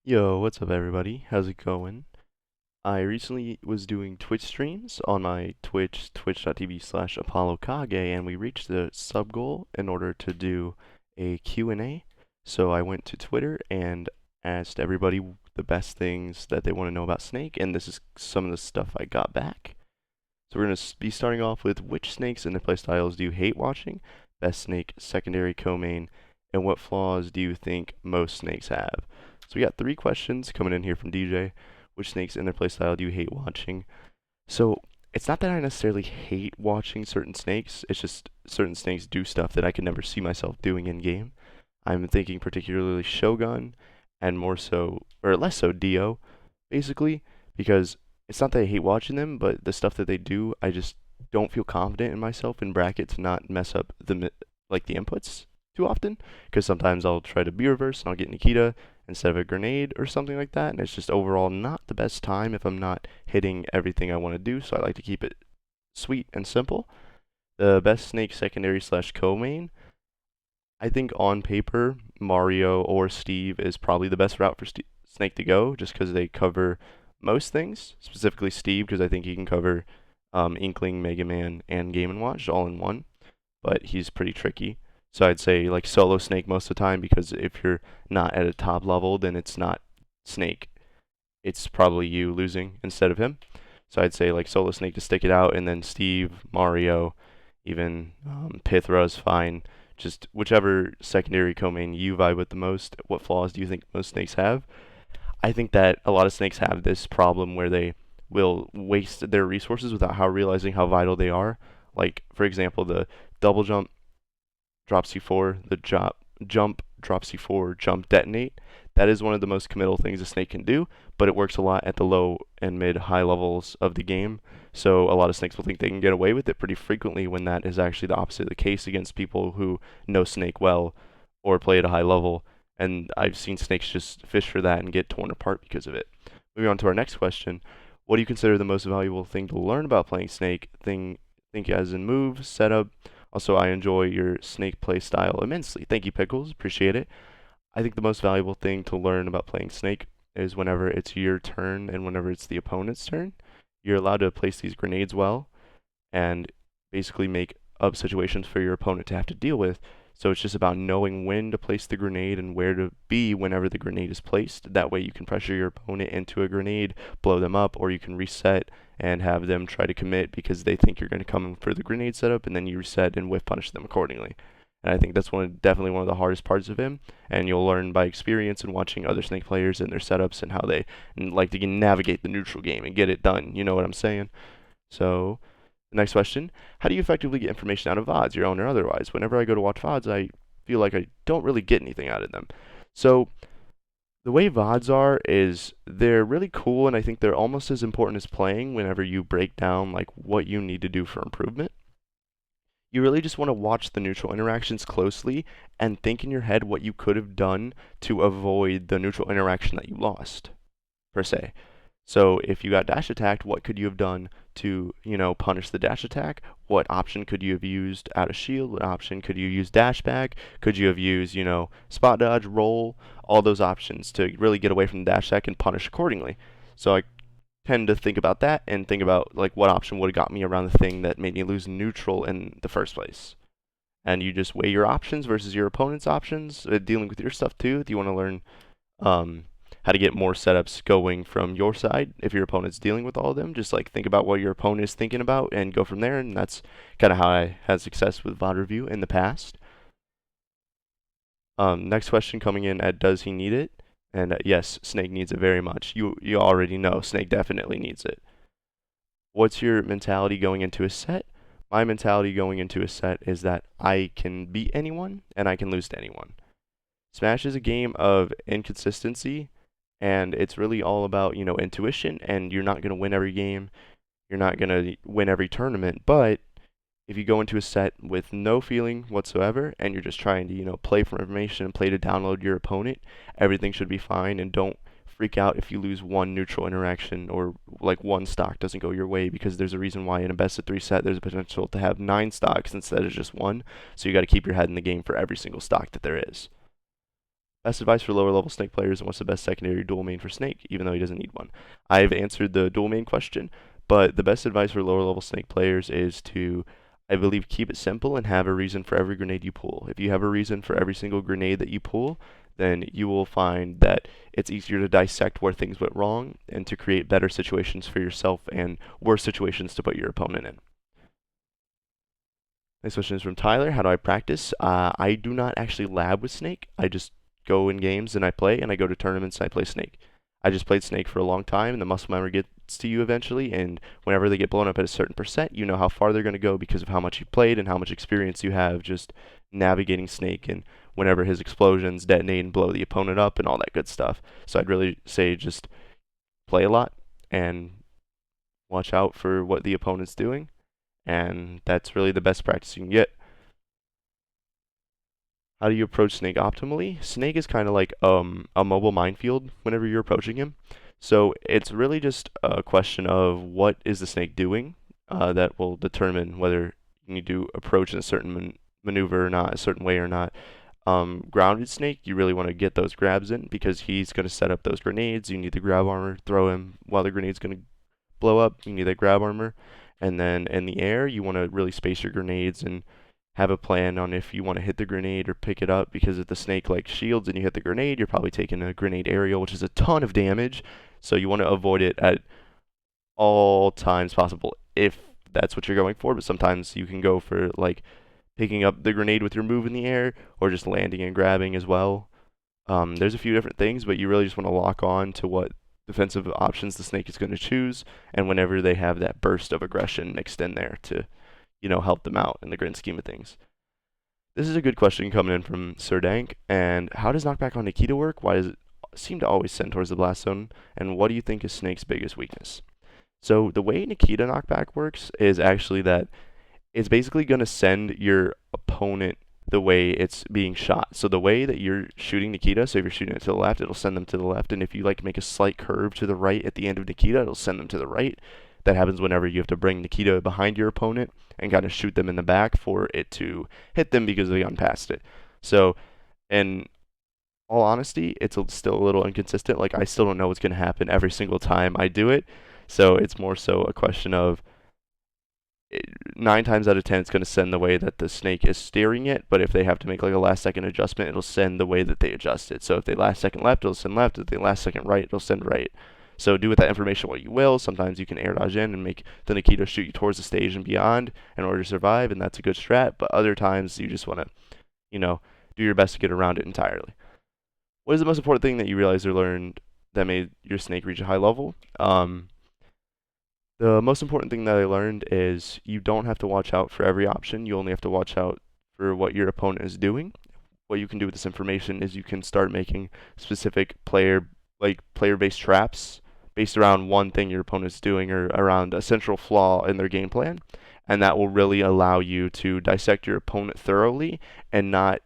Yo, what's up everybody? How's it going? I recently was doing Twitch streams on my Twitch, twitch.tv/ApolloKage, and we reached the sub goal in order to do a Q&A. So I went to Twitter and asked everybody the best things that they want to know about Snake, and this is some of the stuff I got back. So we're going to be starting off with which snakes and their playstyles do you hate watching, best snake, secondary, co-main, and what flaws do you think most snakes have? So we got three questions coming in here from DJ. Which snakes and their playstyle do you hate watching? So it's not that I necessarily hate watching certain snakes, it's just certain snakes do stuff that I could never see myself doing in game. I'm thinking particularly Shogun and more so, or less so Dio, basically, because it's not that I hate watching them, but the stuff that they do, I just don't feel confident in myself in bracket to not mess up the inputs too often, because sometimes I'll try to B reverse and I'll get Nikita instead of a grenade or something like that, and it's just overall not the best time if I'm not hitting everything I want to do, so I like to keep it sweet and simple. The best snake secondary slash co-main, I think on paper, Mario or Steve is probably the best route for Snake to go, just because they cover most things. Specifically Steve, because I think he can cover Inkling, Mega Man, and Game & Watch all in one. But he's pretty tricky. So I'd say like solo Snake most of the time, because if you're not at a top level, then it's not Snake. It's probably you losing instead of him. So I'd say like solo Snake to stick it out, and then Steve, Mario, even Pithra is fine. Just whichever secondary co-main you vibe with the most. What flaws do you think most snakes have? I think that a lot of snakes have this problem where they will waste their resources without realizing how vital they are. Like, for example, the double jump drops you 4, the jump drops you 4, jump detonate. That is one of the most committal things a snake can do, but it works a lot at the low and mid high levels of the game. So a lot of snakes will think they can get away with it pretty frequently when that is actually the opposite of the case against people who know snake well or play at a high level. And I've seen snakes just fish for that and get torn apart because of it. Moving on to our next question. What do you consider the most valuable thing to learn about playing snake? Think as in move, setup. Also, I enjoy your snake play style immensely. Thank you, Pickles. Appreciate it. I think the most valuable thing to learn about playing Snake is whenever it's your turn and whenever it's the opponent's turn, you're allowed to place these grenades well and basically make up situations for your opponent to have to deal with. So it's just about knowing when to place the grenade and where to be whenever the grenade is placed. That way you can pressure your opponent into a grenade, blow them up, or you can reset and have them try to commit because they think you're going to come in for the grenade setup, and then you reset and whiff punish them accordingly. And I think that's definitely one of the hardest parts of him. And you'll learn by experience and watching other Snake players and their setups and how they like to navigate the neutral game and get it done. You know what I'm saying? So, the next question: how do you effectively get information out of VODs, your own or otherwise? Whenever I go to watch VODs, I feel like I don't really get anything out of them. So, the way VODs are is they're really cool, and I think they're almost as important as playing whenever you break down like what you need to do for improvement. You really just want to watch the neutral interactions closely and think in your head what you could have done to avoid the neutral interaction that you lost, per se. So if you got dash attacked, what could you have done to, punish the dash attack? What option could you have used out of shield? What option could you use dash back? Could you have used, spot dodge, roll, all those options to really get away from the dash attack and punish accordingly? So I tend to think about that and think about like what option would have got me around the thing that made me lose neutral in the first place. And you just weigh your options versus your opponent's options, dealing with your stuff too. Do you want to learn um, how to get more setups going from your side if your opponent's dealing with all of them? Just like think about what your opponent is thinking about and go from there. And that's kind of how I had success with VOD review in the past. Next question coming in at does he need it? And yes, Snake needs it very much. You already know Snake definitely needs it. What's your mentality going into a set? My mentality going into a set is that I can beat anyone and I can lose to anyone. Smash is a game of inconsistency, and it's really all about, intuition, and you're not going to win every game. You're not going to win every tournament, but if you go into a set with no feeling whatsoever and you're just trying to, play for information and play to download your opponent, everything should be fine, and don't freak out if you lose one neutral interaction or like one stock doesn't go your way, because there's a reason why in a best of 3 set there's a potential to have 9 stocks instead of just one. So you got to keep your head in the game for every single stock that there is. Best advice for lower level Snake players, and what's the best secondary dual main for Snake, even though he doesn't need one? I've answered the dual main question, but the best advice for lower level Snake players is to, I believe, keep it simple and have a reason for every grenade you pull. If you have a reason for every single grenade that you pull, then you will find that it's easier to dissect where things went wrong and to create better situations for yourself and worse situations to put your opponent in. Next question is from Tyler. How do I practice? I do not actually lab with Snake. I just go in games and I play, and I go to tournaments and I play Snake. I just played Snake for a long time, and the muscle memory gets to you eventually, and whenever they get blown up at a certain percent, you know how far they're going to go because of how much you played and how much experience you have just navigating Snake and whenever his explosions detonate and blow the opponent up and all that good stuff. So I'd really say just play a lot and watch out for what the opponent's doing, and that's really the best practice you can get. How do you approach Snake optimally? Snake is kind of like a mobile minefield whenever you're approaching him. So it's really just a question of what is the Snake doing that will determine whether you need to approach in a certain maneuver or not, a certain way or not. Grounded Snake, you really want to get those grabs in because he's going to set up those grenades. You need the grab armor, throw him while the grenade's going to blow up. You need that grab armor. And then in the air, you want to really space your grenades and have a plan on if you want to hit the grenade or pick it up, because if the Snake like shields and you hit the grenade, you're probably taking a grenade aerial, which is a ton of damage. So you want to avoid it at all times possible if that's what you're going for. But sometimes you can go for like picking up the grenade with your move in the air or just landing and grabbing as well. There's a few different things, but you really just want to lock on to what defensive options the Snake is going to choose, and whenever they have that burst of aggression mixed in there to, help them out in the grand scheme of things. This is a good question coming in from Sir Dank. And how does knockback on Nikita work? Why does it seem to always send towards the blast zone? And what do you think is Snake's biggest weakness? So the way Nikita knockback works is actually that it's basically going to send your opponent the way it's being shot. So the way that you're shooting Nikita, so if you're shooting it to the left, it'll send them to the left. And if you like make a slight curve to the right at the end of Nikita, it'll send them to the right. That happens whenever you have to bring Nikita behind your opponent and kind of shoot them in the back for it to hit them because they gone past it. So, in all honesty, it's still a little inconsistent. Like, I still don't know what's going to happen every single time I do it. So it's more so a question of 9 times out of 10, it's going to send the way that the Snake is steering it. But if they have to make like a last second adjustment, it'll send the way that they adjust it. So if they last second left, it'll send left. If they last second right, it'll send right. So do with that information what you will. Sometimes you can air dodge in and make the Nikita shoot you towards the stage and beyond in order to survive, and that's a good strat. But other times you just want to, do your best to get around it entirely. What is the most important thing that you realized or learned that made your Snake reach a high level? The most important thing that I learned is you don't have to watch out for every option. You only have to watch out for what your opponent is doing. What you can do with this information is you can start making specific player-based traps based around one thing your opponent's doing or around a central flaw in their game plan, and that will really allow you to dissect your opponent thoroughly and not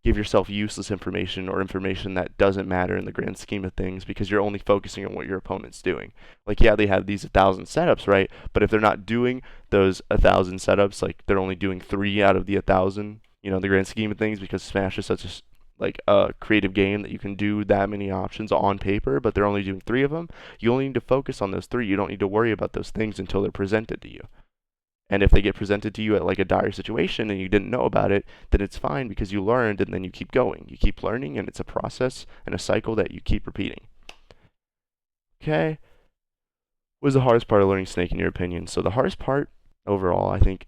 give yourself useless information or information that doesn't matter in the grand scheme of things because you're only focusing on what your opponent's doing. Like, yeah, they have these 1,000 setups, right? But if they're not doing those 1,000 setups, like they're only doing 3 out of the 1,000, the grand scheme of things, because Smash is such a creative game that you can do that many options on paper, but they're only doing 3 of them. You only need to focus on those 3. You don't need to worry about those things until they're presented to you. And if they get presented to you at like a dire situation and you didn't know about it, then it's fine because you learned and then you keep going. You keep learning, and it's a process and a cycle that you keep repeating. Okay. What was the hardest part of learning Snake in your opinion? So the hardest part overall, I think,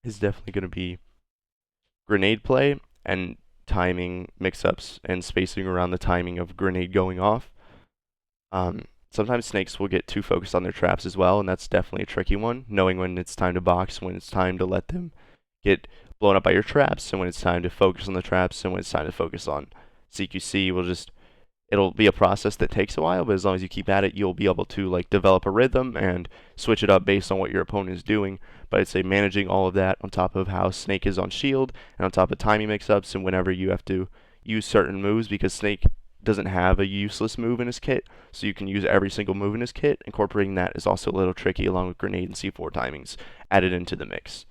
is definitely going to be grenade play and timing mix-ups and spacing around the timing of grenade going off. Sometimes Snakes will get too focused on their traps as well, and that's definitely a tricky one, knowing when it's time to box, when it's time to let them get blown up by your traps, and when it's time to focus on the traps, and when it's time to focus on CQC. It'll be a process that takes a while, but as long as you keep at it, you'll be able to like develop a rhythm and switch it up based on what your opponent is doing. But I'd say managing all of that on top of how Snake is on shield and on top of timing mix-ups and whenever you have to use certain moves, because Snake doesn't have a useless move in his kit, so you can use every single move in his kit. Incorporating that is also a little tricky, along with grenade and C4 timings added into the mix.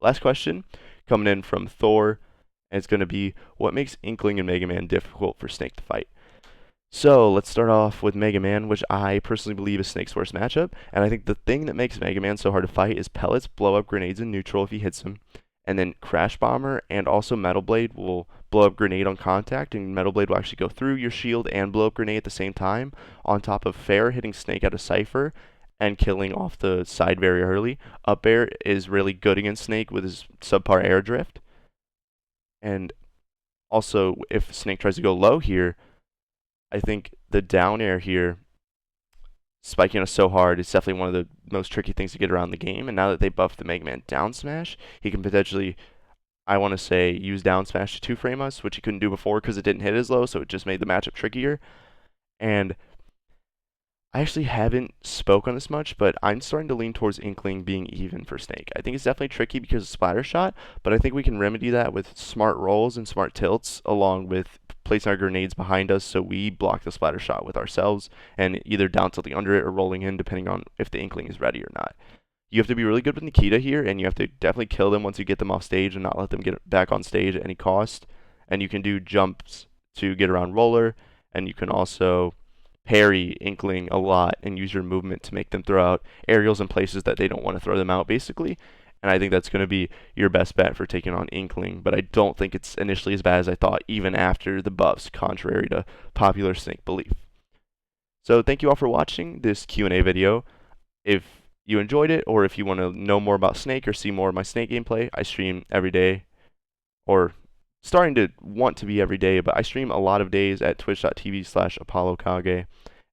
Last question coming in from Thor and it's going to be what makes Inkling and Mega Man difficult for Snake to fight. So let's start off with Mega Man, which I personally believe is Snake's worst matchup. And I think the thing that makes Mega Man so hard to fight is pellets blow up grenades in neutral if he hits them. And then Crash Bomber and also Metal Blade will blow up grenade on contact, and Metal Blade will actually go through your shield and blow up grenade at the same time, on top of Fair hitting Snake out of Cypher and killing off the side very early. Up air is really good against Snake with his subpar air drift. And also, if Snake tries to go low here, I think the down air here, spiking us so hard, is definitely one of the most tricky things to get around the game. And now that they buffed the Mega Man down smash, he can potentially, I want to say, use down smash to two-frame us, which he couldn't do before because it didn't hit as low, so it just made the matchup trickier. And I actually haven't spoke on this much, but I'm starting to lean towards Inkling being even for Snake. I think it's definitely tricky because of Splatter Shot, but I think we can remedy that with smart rolls and smart tilts, along with placing our grenades behind us so we block the Splatter Shot with ourselves, and either down tilting under it or rolling in, depending on if the Inkling is ready or not. You have to be really good with Nikita here, and you have to definitely kill them once you get them off stage and not let them get back on stage at any cost. And you can do jumps to get around roller, and you can also parry Inkling a lot and use your movement to make them throw out aerials in places that they don't want to throw them out, basically. And I think that's going to be your best bet for taking on Inkling, but I don't think it's initially as bad as I thought, even after the buffs, contrary to popular Snake belief. So thank you all for watching this Q&A video. If you enjoyed it, or if you want to know more about Snake or see more of my Snake gameplay, I stream every day, or starting to want to be every day, but I stream a lot of days at twitch.tv/ApolloKage,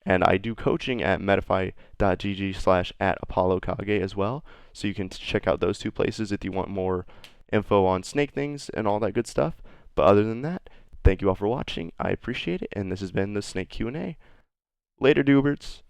and I do coaching at medify.gg/@ApolloKage as well, so you can check out those two places if you want more info on Snake things and all that good stuff. But other than that, thank you all for watching. I appreciate it, and this has been the Snake Q&A. Later, Dubers.